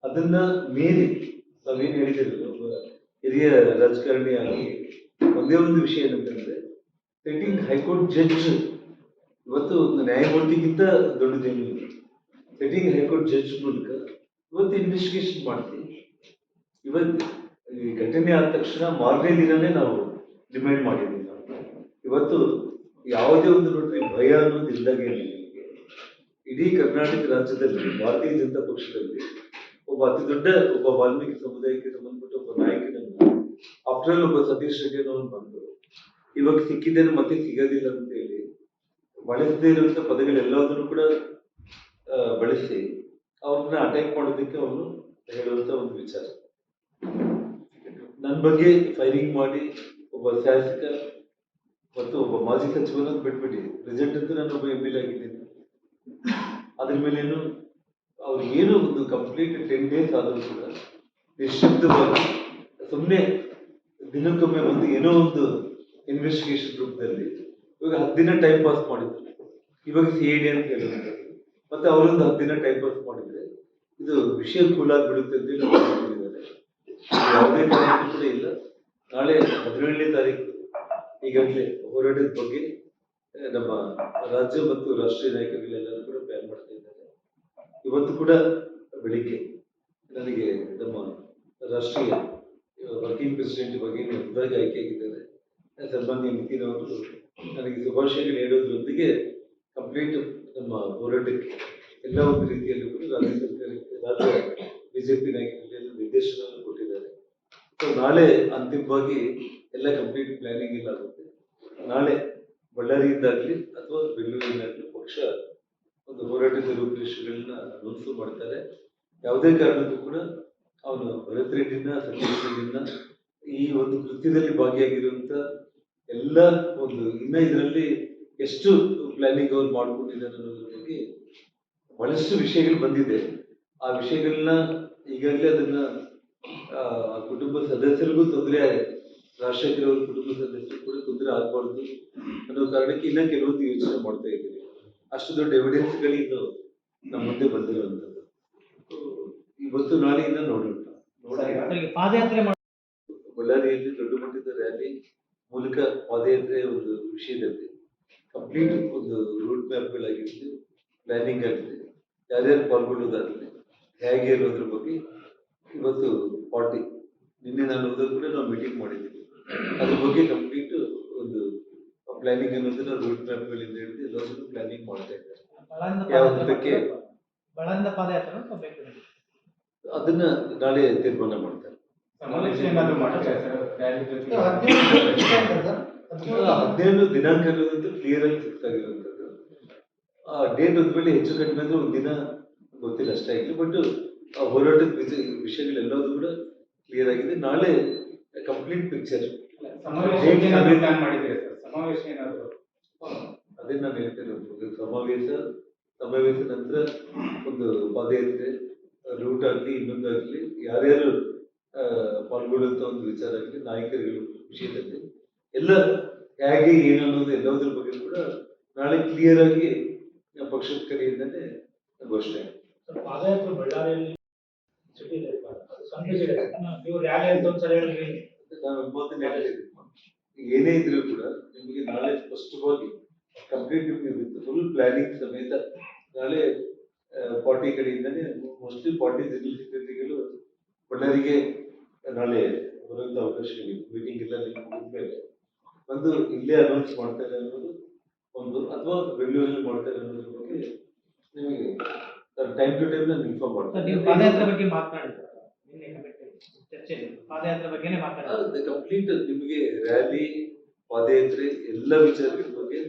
ಅದನ್ನ ಮೀರಿ ನಾವೇನು ಹೇಳಿದ್ದೀವಿ, ಒಬ್ಬ ಹಿರಿಯ ರಾಜಕಾರಣಿಯಾಗಿ ಒಂದೇ ಒಂದು ವಿಷಯ ಏನಂತಂದ್ರೆ, ಸಿಟ್ಟಿಂಗ್ ಹೈಕೋರ್ಟ್ ಜಡ್ಜ್ ಇವತ್ತು ಒಂದು ನ್ಯಾಯಮೂರ್ತಿಗಿಂತ ದೊಡ್ಡದೇನು ಇಲ್ಲ. ಸಿಟ್ಟಿಂಗ್ ಹೈಕೋರ್ಟ್ ಜಡ್ಜ್ ಮೂಲಕ ಇವತ್ತು ಇನ್ವೆಸ್ಟಿಗೇಷನ್ ಮಾಡ್ತೀವಿ. ಇವತ್ತು ಈ ಘಟನೆ ಆದ ತಕ್ಷಣ ಮಾರನೇ ದಿನನೇ ನಾವು ಡಿಮ್ಯಾಂಡ್ ಮಾಡಿದ್ದೀವಿ. ನಾವು ಇವತ್ತು ಯಾವುದೇ ಒಂದು ನೋಡ್ರಿ ಭಯ ಅನ್ನೋದು ಇಲ್ದಾಗೆ ನಿಮಗೆ ಇಡೀ ಕರ್ನಾಟಕ ರಾಜ್ಯದಲ್ಲಿ ಭಾರತೀಯ ಜನತಾ ಪಕ್ಷದಲ್ಲಿ ಒಬ್ಬ ಅತಿ ದೊಡ್ಡ ಒಬ್ಬ ವಾಲ್ಮೀಕಿ ಸಮುದಾಯಕ್ಕೆ ಸಂಬಂಧಪಟ್ಟ ಒಬ್ಬ ನಾಯಕನನ್ನು ಆಫ್ಟರ್ ಒಬ್ಬ ಸತೀಶ್ ರೆಡ್ಡಿ ಅನ್ನೋನು ಬಂದು ಇವಾಗ ಸಿಕ್ಕಿದ್ದೇನೆ ಮತ್ತೆ ಸಿಗೋದಿಲ್ಲ ಅಂತ ಹೇಳಿ ಬಳಸದೇ ಇರುವಂತ ಪದಗಳೆಲ್ಲದನ್ನು ಕೂಡ ಬಳಸಿ ಅವ್ರನ್ನ ಅಟ್ಯಾಕ್ ಮಾಡೋದಕ್ಕೆ ಅವನು ಹೇಳುವಂತ ಒಂದು ವಿಚಾರ. ನನ್ನ ಬಗ್ಗೆ ಫೈರಿಂಗ್ ಮಾಡಿ ಒಬ್ಬ ಶಾಸಕ ಮತ್ತು ಒಬ್ಬ ಮಾಜಿ ಸಚಿವರನ್ನು ಬಿಟ್ಬಿಟ್ಟು ಪ್ರೆಸಿಡೆಂಟ್ ಅಂತೂ ನಾನು ಒಬ್ಬ ML ಆಗಿದ್ದೀನಿ. ಅದ್ರ ಮೇಲೇನು ಅವ್ರಿಗೇನು ಒಂದು ಕಂಪ್ಲೀಟ್ 10 days ಆದರೂ ಕೂಡ ನಿಶ್ಶಬ್ದವಾಗಿ ಸುಮ್ಮನೆ ದಿನಕ್ಕೊಮ್ಮೆ ಒಂದು ಏನೋ ಒಂದು ಇನ್ವೆಸ್ಟಿಗೇಷನ್ ರೂಪದಲ್ಲಿ ಇವಾಗ 10 ದಿನ ಟೈಮ್ ಪಾಸ್ ಮಾಡಿದ್ರು. ಇವಾಗ CID ಅಂತ ಹೇಳಿದ್ರು, ಮತ್ತೆ ಅವರೊಂದು 10 ದಿನ ಟೈಮ್ ಪಾಸ್ ಮಾಡಿದ್ರೆ ಇದು ವಿಷಯ ಕೂಲಾಗಿ ಬಿಡುತ್ತೆ ಅಂತ ಹೇಳಿ ಹೇಳಿದ್ದಾರೆ. ಯಾವುದೇ ಕಾರಣಕ್ಕೂ ಕೂಡ ಇಲ್ಲ. ನಾಳೆ 17ನೇ ತಾರೀಕು ಈಗಾಗಲೇ ಹೋರಾಟದ ಬಗ್ಗೆ ನಮ್ಮ ರಾಜ್ಯ ಮತ್ತು ರಾಷ್ಟ್ರೀಯ ನಾಯಕರುಗಳೆಲ್ಲರೂ ಕೂಡ ಪ್ಲಾನ್ ಮಾಡ್ತಾ ಇದ್ದಾರೆ. ಇವತ್ತು ಕೂಡ ಬೆಳಿಗ್ಗೆ ನನಗೆ ನಮ್ಮ ರಾಷ್ಟ್ರೀಯ ವರ್ಕಿಂಗ್ ಪ್ರೆಸಿಡೆಂಟ್ ಬಗ್ಗೆ ಹೊಸದಾಗಿ ಆಯ್ಕೆಯಾಗಿದ್ದಾರೆ ಸನ್ಮಾನ್ಯ ನಿತಿನ್ ಅವರು ನನಗೆ ಶುಭಾಶಯಗಳು ಹೇಳೋದ್ರೊಂದಿಗೆ ಕಂಪ್ಲೀಟ್ ನಮ್ಮ ಹೋರಾಟಕ್ಕೆ ಎಲ್ಲ ಒಂದು ರೀತಿಯಲ್ಲೂ ಕೂಡ ರಾಜ್ಯ ಸರ್ಕಾರಕ್ಕೆ, ರಾಜ್ಯ BJP ನಾಯಕರಿಗೆ ನಿರ್ದೇಶನವನ್ನು ಕೊಟ್ಟಿದ್ದಾರೆ. ಸೊ ನಾಳೆ ಅಂತಿಮವಾಗಿ ಎಲ್ಲ ಕಂಪ್ಲೀಟ್ ಪ್ಲಾನಿಂಗ್ ಎಲ್ಲ ಆಗುತ್ತೆ. ನಾಳೆ ಬಳ್ಳಾರಿಯಿಂದಾಗಲಿ ಅಥವಾ ಬೆಂಗಳೂರಿನಾಗಲಿ ಪಕ್ಷ ಒಂದು ಹೋರಾಟದ ರೂಪುರೇಷೆಗಳನ್ನ ಅನೌನ್ಸ್ ಮಾಡ್ತಾರೆ. ಯಾವುದೇ ಕಾರಣಕ್ಕೂ ಕೂಡ ಅವನು ಭರತ್ ರೆಡ್ಡಿನ, ಸಂಜಯ್ ರೆಡ್ಡಿನ ಈ ಒಂದು ಕೃತ್ಯದಲ್ಲಿ ಭಾಗಿಯಾಗಿರುವಂತ ಎಲ್ಲ ಒಂದು ಇನ್ನ ಇದರಲ್ಲಿ ಎಷ್ಟು ಪ್ಲಾನಿಂಗ್ ಅವ್ರು ಮಾಡ್ಕೊಂಡಿದ್ದಾರೆ ಅನ್ನೋದ್ರ ಬಗ್ಗೆ ಬಹಳಷ್ಟು ವಿಷಯಗಳು ಬಂದಿದೆ. ಆ ವಿಷಯಗಳನ್ನ ಈಗಾಗಲೇ ಅದನ್ನ ಕುಟುಂಬ ಸದಸ್ಯರಿಗೂ ತೊಂದರೆ, ರಾಜಶೇಖರ್ ಅವ್ರ ಕುಟುಂಬ ಸದಸ್ಯರು ಕೂಡ ತೊಂದರೆ ಆಗ್ಬಾರ್ದು ಅನ್ನೋ ಕಾರಣಕ್ಕೆ ಇನ್ನ ಕೆಲವೊಂದು ಯೋಚನೆ ಮಾಡ್ತಾ ಇದ್ದೀವಿ. ಅಷ್ಟು ದೊಡ್ಡ ಎವಿಡೆನ್ಸ್ಗಳು ಇನ್ನು ನಮ್ಮ ಮುಂದೆ ಬಂದಿರುವಂತದ್ದು. ಇವತ್ತು ನಾಳೆ ಇನ್ನ ನೋಡೋಣ. ಪಾದಯಾತ್ರೆ ಬಳ್ಳಾರಿಯಲ್ಲಿ ದೊಡ್ಡ ಮಟ್ಟದ ರ್ಯಾಲಿ ಮೂಲಕ ಪಾದಯಾತ್ರೆ ಒಂದು ವಿಷಯದಲ್ಲಿ ಕಂಪ್ಲೀಟ್ ಒಂದು ರೂಟ್ ಮ್ಯಾಪ್ಗಳಾಗಿರಲಿ, ಪ್ಲಾನಿಂಗ್ ಆಗಲಿ, ಯಾರ್ಯಾರು ಪಾಲ್ಗೊಳ್ಳೋದಾಗಲಿ, ಹೇಗೆ ಅನ್ನೋದ್ರ ಬಗ್ಗೆ ಇವತ್ತು ಪಾರ್ಟಿ ನಿನ್ನೆ ನಾನು ಹೋದಾಗ ಕೂಡ ನಾವು ಮೀಟಿಂಗ್ ಮಾಡಿದ್ದೀವಿ. ಅದ್ರ ಬಗ್ಗೆ ಕಂಪ್ಲೀಟ್ ಒಂದು ಪ್ಲಾನಿಂಗ್ ಅನ್ನೋದನ್ನ ರೂಟ್ ಮ್ಯಾಪ್ಗಳಿಂದ ಹಿಡಿದು ಎಲ್ಲದನ್ನು ಪ್ಲಾನಿಂಗ್ ಮಾಡ್ತಾ ಇದ್ದಾರೆ. ಯಾವುದಕ್ಕೆ ಅದನ್ನ ನಾಳೆ ತೀರ್ಮಾನ ಮಾಡ್ತಾರೆ. ಸಮಾವೇಶ ಏನಾದ್ರು ಮಾಡ್ತೀರಾ ಸರ್? ರ್ಯಾಲಿ ಜೊತೆಗೆ 17 ದಿನಾಂಕ ಅನ್ನೋದಂತೂ ಕ್ಲಿಯರ್ ಆಗಿ ಫಿಕ್ಸ್ ಆಗಿರುವಂತದ್ದು. ಆ ಡೇಟ್ ಒಂದ್ಮೇಲೆ ಹೆಚ್ಚು ಕಡಿಮೆ ಅಂದ್ರೆ ಒಂದಿನ ಗೊತ್ತಿಲ್ಲ ಅಷ್ಟೇ ಆಗಲಿ. ಬಟ್ ಹೋರಾಟದ ವಿಷಯಗಳೆಲ್ಲವೂ ಕೂಡ ಕ್ಲಿಯರ್ ಆಗಿದೆ. ನಾಳೆ ಕಂಪ್ಲೀಟ್ ಪಿಕ್ಚರ್ ಸಮಾವೇಶ ಏನಾದ್ರು ಪ್ಲಾನ್ ಮಾಡಿದ್ದೀರಾ ಸರ್? ಸಮಾವೇಶ ಏನಾದ್ರು? ಅದೇ ನಾನು ಹೇಳ್ತೇನೆ. ಸಮಾವೇಶ ನಂತರ ಒಂದು ಪಾದಯಾತ್ರೆ ರೂಟ್ ಆಗಲಿ, ಇನ್ನೊಂದಾಗಲಿ, ಯಾರ್ಯಾರು ಪಾಲ್ಗೊಳ್ಳುವಂತ ಒಂದು ವಿಚಾರ ಆಗಲಿ, ನಾಯಕರುಗಳ ವಿಷಯದಲ್ಲಿ ಎಲ್ಲ ಹೇಗೆ ಏನು ಅನ್ನೋದು ಎಲ್ಲದರ ಬಗ್ಗೆ ಕೂಡ ನಾಳೆ ಕ್ಲಿಯರ್ ಆಗಿ ಪಕ್ಷದ ಕಡೆಯಿಂದನೇ ಘೋಷಣೆ. ಪಾದಯಾತ್ರೆ ಬಳ್ಳಾರಿಯಲ್ಲಿ ಸಿಟಿ ನೀವು ರ್ಯಾಲಿ ಅಂತ ಒಂದ್ಸಲ ಹೇಳಿದ್ರಿ. ನಾನು ಒಂಬತ್ತನೇ ಏನೇ ಇದ್ರೂ ಕೂಡ ನಿಮಗೆ ನಾಳೆ ಸ್ಪಷ್ಟವಾಗಿ ಕಂಪ್ಲೀಟ್ ವಿತ್ ಫುಲ್ ಪ್ಲಾನಿಂಗ್ ಸಮೇತ ನಾಳೆ ಪಾರ್ಟಿ ಕಡೆಯಿಂದನೇ ಮೋಸ್ಟ್ಲಿ ಪಾರ್ಟಿ ಜನರಲ್ ಸೆಕ್ರೆಟರಿಗಳು ಬಳ್ಳಾರಿಗೆ ನಾಳೆ ಬರುವಂತ ಅವಕಾಶಗಳಿವೆ. ಮೀಟಿಂಗ್ ಎಲ್ಲ ಮುಗಿದ್ಮೇಲೆ ಒಂದು ಇಲ್ಲೇ ಅನೌನ್ಸ್ ಮಾಡ್ತಾರೆ ಅನ್ನೋದು ಒಂದು, ಅಥವಾ ಬೆಂಗಳೂರಲ್ಲಿ ಮಾಡ್ತಾರೆ ಅನ್ನೋದ್ರ ಬಗ್ಗೆ ನಿಮಗೆ ಟೈಮ್ ಟು ಟೈಮ್ ನಾನು ಇನ್ಫಾರ್ಮ್ ಮಾಡ್ತೀನಿ. ಪಾದಯಾತ್ರೆ ಬಗ್ಗೆ ಮಾತನಾಡಿದ್ರೆ ಪಾದಯಾತ್ರೆ ಬಗ್ಗೆನೇ ಕಂಪ್ಲೀಟ್ ನಿಮಗೆ ರ್ಯಾಲಿ, ಪಾದಯಾತ್ರೆ ಎಲ್ಲ ವಿಚಾರಗಳ ಬಗ್ಗೆ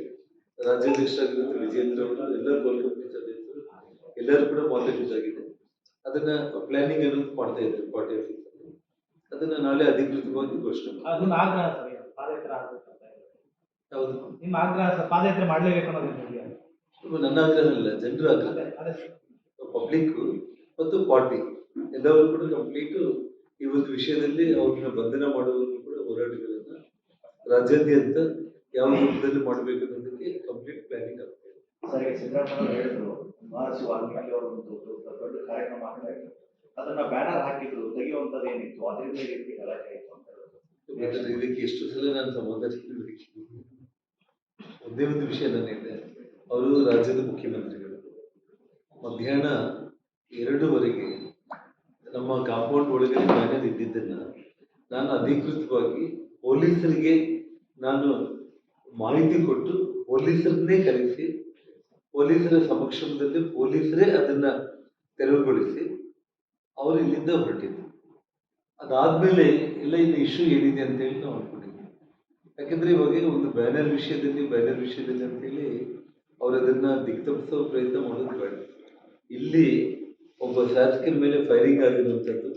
ರಾಜ್ಯಾಧ್ಯಕ್ಷರಾಗಿರುವಂತ ವಿಜೇಂದ್ರ ಅವರು, ಎಲ್ಲ ಕೋರ್ ಕಮಿಟಿ ಸದಸ್ಯರು ಎಲ್ಲರೂ ಕೂಡ ಮಾತಾಡಿದ್ದಾಗಿದೆ. ಅದನ್ನ ಪ್ಲಾನಿಂಗ್ ಅನ್ನೋದು ಮಾಡ್ತಾ ಇದ್ದಾರೆ ಪಾರ್ಟಿ ಆಫೀಸ್. ಅದನ್ನ ನಾಳೆ ಅಧಿಕೃತವಾಗಿ ಘೋಷಣೆ ನಿಮ್ಮ ಆಗ್ರಹ ಸರ್, ಪಾದಯಾತ್ರೆ ಯಾವುದು ನಿಮ್ಮ ಆಗ್ರಹ ಸರ್, ಪಾದಯಾತ್ರೆ ಮಾಡಲೇಬೇಕು ಅನ್ನೋದು ನನ್ನ ಆಗ್ರಹ ಅಲ್ಲ, ಜನರ ಆಗ್ರಹ. ಪಬ್ಲಿಕ್ ಮತ್ತು ಪಾರ್ಟಿ ಎಲ್ಲರೂ ಕೂಡ ಕಂಪ್ಲೀಟ್ ಈ ಒಂದು ವಿಷಯದಲ್ಲಿ ಅವ್ರನ್ನ ಬಂಧನ ಮಾಡುವವರೆಗೂ ಕೂಡ ಹೋರಾಟಗಳನ್ನ ರಾಜ್ಯಾದ್ಯಂತ ಯಾವ ರೂಪದಲ್ಲಿ ಮಾಡಬೇಕು ಅನ್ನೋದಕ್ಕೆ ಕಂಪ್ಲೀಟ್ ಪ್ಲಾನಿಂಗ್ ಆಗ್ತದೆ. ಸರಿ, ಸಿದ್ದರಾಮಯ್ಯ ಹೇಳಿದ್ರು ಮಹರ್ಷಿ ವಾಲ್ಮೀಕಿ ಅವರು ದೊಡ್ಡ ಕಾರ್ಯಕ್ರಮ ಮಾಡ್ತಾ ಇದ್ರು, ಅದನ್ನ ಬ್ಯಾನರ್ ಹಾಕಿದ್ರು, ತೆಗೆಯುವಂತದ್ದು ಏನಿತ್ತು, ಅದರಿಂದ ಈ ರೀತಿ ಗಲಾಟೆ ಆಯ್ತು ಅಂತ ಹೇಳಿದ್ರು. ಇದಕ್ಕೆ ಎಷ್ಟು ಸಲ ನಾನು ಸಮಾಧಾನ ಒಂದೇ ಒಂದು ವಿಷಯ ನಾನು ಹೇಳಿದೆ. ಅವರು ರಾಜ್ಯದ ಮುಖ್ಯಮಂತ್ರಿಗಳು ಮಧ್ಯಾಹ್ನ 2:00 ನಮ್ಮ ಕಾಂಪೌಂಡ್ ಒಳಗಡೆ ಬ್ಯಾನರ್ ಇದ್ದಿದ್ದನ್ನ ನಾನು ಅಧಿಕೃತವಾಗಿ ಪೊಲೀಸರಿಗೆ ನಾನು ಮಾಹಿತಿ ಕೊಟ್ಟು ಪೊಲೀಸರನ್ನೇ ಕರೆಸಿ, ಪೊಲೀಸರ ಸಮಕ್ಷಮದಲ್ಲಿ ಪೊಲೀಸರೇ ಅದನ್ನ ತೆರವುಗೊಳಿಸಿ ಅವರು ಇಲ್ಲಿಂದ ಹೊರಟಿದ್ರು. ಅದಾದ್ಮೇಲೆ ಎಲ್ಲ ಇನ್ನು ಇಶ್ಯೂ ಏನಿದೆ ಅಂತ ಹೇಳಿ ನಾವು ಅನ್ಕೊಂಡಿದ್ವಿ. ಯಾಕಂದ್ರೆ ಇವಾಗ ಒಂದು ಬ್ಯಾನರ್ ವಿಷಯದಲ್ಲಿ ಅಂತೇಳಿ ಅವ್ರು ಅದನ್ನ ದಿಗ್ತಪ್ಪಿಸೋ ಪ್ರಯತ್ನ ಮಾಡೋದು ಬೇಡ. ಇಲ್ಲಿ ಒಬ್ಬ ಶಾಸಕರ ಮೇಲೆ ಫೈರಿಂಗ್ ಆಗಿರುವಂಥದ್ದು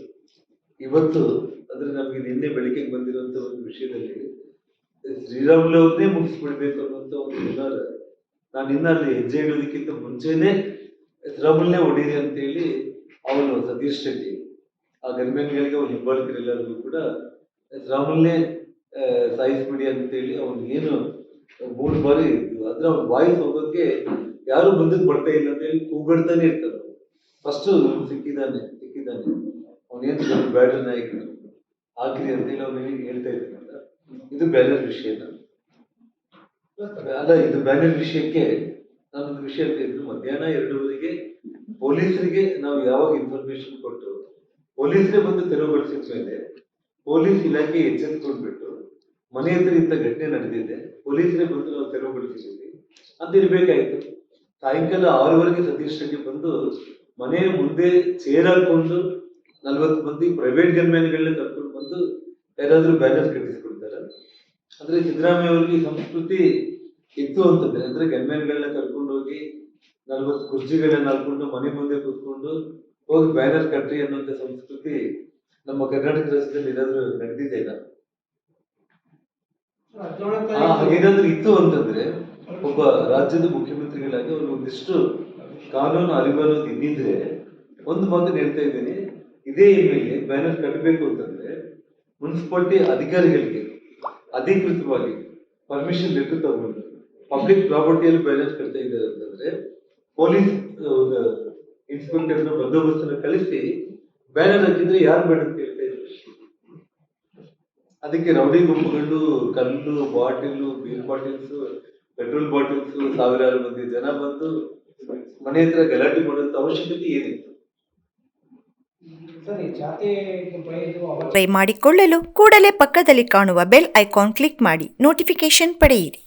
ಇವತ್ತು, ಅಂದ್ರೆ ನಮಗೆ ನಿನ್ನೆ ಬೆಳಿಗ್ಗೆ ಬಂದಿರುವಂತ ಒಂದು ವಿಷಯದಲ್ಲಿ ಶ್ರೀರಾಮುಲು ಅವ್ರನ್ನೇ ಮುಗಿಸ್ಬಿಡ್ಬೇಕು ಅನ್ನುವಂಥ ಒಂದು ನಿರ್ಧಾರ. ನಾನು ಇನ್ನ ಅಲ್ಲಿ ಹೆಜ್ಜೆ ಇಡೋದಕ್ಕಿಂತ ಮುಂಚೆನೆ ಶ್ರೀರಾಮುಲ್ನೇ ಹೊಡೀರಿ ಅಂತೇಳಿ ಅವನು ಸತೀಶ್ ರೆಡ್ಡಿ ಆ ಗನ್ಮೆನ್ಗಳಿಗೆ ಅವ್ರ ಹಿಂಬಾಲಕರೆಲ್ಲರಿಗೂ ಕೂಡ ಶ್ರೀರಾಮುಲ್ನೇ ಸಾಯಿಸ್ಬಿಡಿ ಅಂತೇಳಿ ಅವನು ಏನು 3 ಬಾರಿ ಅದ್ರ ಅವ್ನ ವಾಯ್ಸ್ ಹೋಗೋಕ್ಕೆ ಯಾರು ಮುಂದಕ್ಕೆ ಬರ್ತಾ ಇಲ್ಲ ಅಂತ ಹೇಳಿ ಕೂಗಾಡ್ತಾನೆ ಇರ್ತಾರೆ. ಫಸ್ಟ್ ಸಿಕ್ಕಿದ್ದಾನೆ ಅವನೇನು ಬ್ಯಾಟರ್ ನಾಯಕರು ಹಾಕ್ರಿ ಅಂತೇಳಿ ಅವ್ನಿಗೆ ಹೇಳ್ತಾ ಇದ್ದಾನಲ್ಲ. ಇದು ಬ್ಯಾನರ್ ವಿಷಯನ ಅಲ್ಲ. ಇದು ಬ್ಯಾನರ್ ವಿಷಯಕ್ಕೆ ನಾನೊಂದು ವಿಷಯ ಹೇಳ್ತಾ ಇದ್ರು. ಮಧ್ಯಾಹ್ನ 2:00 ಪೊಲೀಸರಿಗೆ ನಾವು ಯಾವಾಗ ಇನ್ಫಾರ್ಮೇಶನ್ ಕೊಟ್ಟು ಪೊಲೀಸರೇ ಬಂದು ತೆರವುಗೊಳಿಸಿದ ಮೇಲೆ ಪೊಲೀಸ್ ಇಲಾಖೆ ಎಚ್ಚೆತ್ತುಕೊಂಡ್ಬಿಟ್ಟು ಮನೆ ಹತ್ರ ಇಂಥ ಘಟನೆ ನಡೆದಿದೆ, ಪೊಲೀಸರೇ ಬಂದು ನಾವು ತೆರವುಗೊಳಿಸಿದ್ದೀವಿ ಅಂತ ಇರ್ಬೇಕಾಯ್ತು. ಸಾಯಂಕಾಲ 6:00 ಸತೀಶ್ ರೆಡ್ಡಿ ಬಂದು ಮನೆ ಮುಂದೆ ಚೇರ್ ಹಾಕೊಂಡು 40 ಮಂದಿ ಪ್ರೈವೇಟ್ ಗನ್ಮ್ಯಾನ್ಗಳನ್ನ ಕರ್ಕೊಂಡು ಬಂದು ಯಾರಾದ್ರೂ ಬ್ಯಾನರ್ ಕಟ್ಟಿಸ್ಕೊಡ್ತಾರೆ. ಅಂದ್ರೆ ಸಿದ್ದರಾಮಯ್ಯ ಅವ್ರಿಗೆ ಈ ಸಂಸ್ಕೃತಿ ಇತ್ತು ಅಂತಂದ್ರೆ, ಅಂದ್ರೆ ಗನ್ಮ್ಯಾನ್ಗಳನ್ನ ಕರ್ಕೊಂಡು ಹೋಗಿ 40 ಕುರ್ಚಿಗಳನ್ನ ಹಾಕೊಂಡು ಮನೆ ಮುಂದೆ ಕೂತ್ಕೊಂಡು ಹೋಗಿ ಬ್ಯಾನರ್ ಕಟ್ರಿ ಅನ್ನುವಂತ ಸಂಸ್ಕೃತಿ ನಮ್ಮ ಕರ್ನಾಟಕ ರಾಜ್ಯದಲ್ಲಿ ಏನಾದ್ರು ನಡೆದಿದೆ ಈಗ? ಹಾಗೇನಾದ್ರೂ ಇತ್ತು ಅಂತಂದ್ರೆ ಒಬ್ಬ ರಾಜ್ಯದ ಮುಖ್ಯಮಂತ್ರಿಗಳಾಗಿ ಅವ್ರಿಗೆ ಒಂದಿಷ್ಟು ಕಾನೂನು ಅರಿವು ಅನ್ನೋದು ಇದ್ದಿದ್ರೆ, ಒಂದು ಮಾತು ಹೇಳ್ತಾ ಇದ್ದೀನಿ, ಇದೇ ಮೇಲೆ ಬ್ಯಾನರ್ ಕಟ್ಟಬೇಕು ಅಂತಂದ್ರೆ ಮುನ್ಸಿಪಾಲಿಟಿ ಅಧಿಕಾರಿಗಳಿಗೆ ಅಧಿಕೃತವಾಗಿ ಪರ್ಮಿಷನ್ ಲೆಟರ್ ತಗೊಂಡು ಪಬ್ಲಿಕ್ ಪ್ರಾಪರ್ಟಿಯಲ್ಲಿ ಬ್ಯಾನರ್ ಕಟ್ತಾ ಇದ್ದಾರೆ ಅಂತಂದ್ರೆ ಪೊಲೀಸ್ ಇನ್ಸ್ಪೆಕ್ಟರ್ನ ಬಂದೋಬಸ್ತನ್ನ ಕಳಿಸಿ ಬ್ಯಾನರ್ ಹಾಕಿದ್ರೆ ಯಾರು ಬೇಡ ಅಂತ ಹೇಳ್ತಾ ಇದ್ರು. ಅದಕ್ಕೆ ರೌಡಿ ಗುಂಪುಗಳು ಕಲ್ಲು, ಬಾಟಿಲು, ಬೀರ್ ಬಾಟಿಲ್ಸ್, ಪೆಟ್ರೋಲ್ ಬಾಟಿಲ್ಸ್, ಸಾವಿರಾರು ಮಂದಿ ಜನ ಬಂದು ಮನೆ ಹತ್ರ ಗಲಾಟೆ ಮಾಡುವಂತ ಅವಶ್ಯಕತೆ ಏನಿತ್ತು? ಸರ್, ಈ ಜಾತಿ ಮಾಡಿಕೊಳ್ಳಲು ಕೂಡಲೇ ಪಕ್ಕದಲ್ಲಿ ಕಾಣುವ ಬೆಲ್ ಐಕಾನ್ ಕ್ಲಿಕ್ ಮಾಡಿ ನೋಟಿಫಿಕೇಶನ್ ಪಡೆಯಿರಿ.